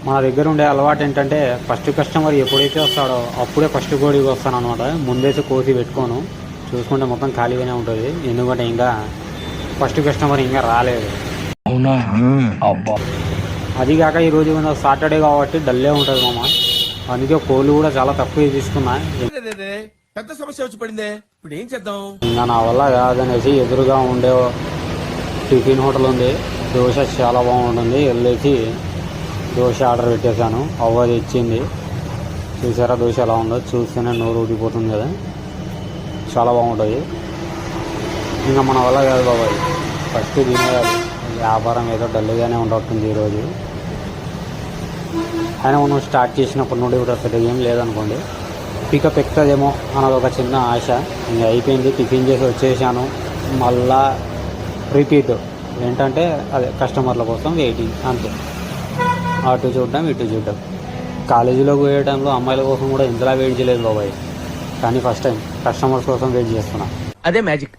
మన దగ్గర ఉండే అలవాటు ఏంటంటే ఫస్ట్ కస్టమర్ ఎప్పుడైతే వస్తాడో అప్పుడే ఫస్ట్ కోడికి వస్తాను అనమాట. ముందైతే కోసి పెట్టుకోను, చూసుకుంటే మొత్తం ఖాళీగానే ఉంటుంది. ఎందుకంటే ఇంకా ఫస్ట్ కస్టమర్ ఇంకా రాలేదు. అవునా? అబ్బా. అది కాక ఈరోజు సాటర్డే కాబట్టి డల్లే ఉంటుంది మామ. అందుకే కోళ్ళు కూడా చాలా తక్కువ తీసుకున్నా. పెద్ద సమస్య వచ్చి పడిందే, ఇప్పుడు ఏం చేద్దాం? ఇంకా నా వల్ల కాదనేసి ఎదురుగా ఉండే టిఫిన్ హోటల్ ఉంది, దోశ చాలా బాగుంటుంది, వెళ్ళేసి దోశ ఆర్డర్ పెట్టేశాను. అవ్వది ఇచ్చింది. చూసారా దోశ ఎలా ఉందో? చూస్తేనే నోరు ఊడిపోతుంది కదా, చాలా బాగుంటుంది. ఇంకా మన వల్ల కాదు బాబాయ్, ఫస్ట్ తినేయాలి. వ్యాపారం ఏదో డల్గానే ఉండవుతుంది ఈరోజు. అయినా మనం స్టార్ట్ చేసినప్పటి నుండి కూడా పెద్దగా ఏం లేదనుకోండి, పికప్ ఎక్కుతుందేమో అన్నది ఒక చిన్న ఆశ. ఇంకా అయిపోయింది, టిఫిన్ చేసి వచ్చేసాను. మళ్ళా రిపీట్ ఏంటంటే అదే కస్టమర్ల కోసం వెయిటింగ్, అంతే. అటు చూడడం ఇటు చూడడం. కాలేజీలో పోయే టైంలో అమ్మాయిల కోసం కూడా ఇంతలా వెయిట్ చేయలేదు బాబాయ్, కానీ ఫస్ట్ టైం కస్టమర్స్ కోసం వెయిట్ చేస్తున్నా. అదే మ్యాజిక్.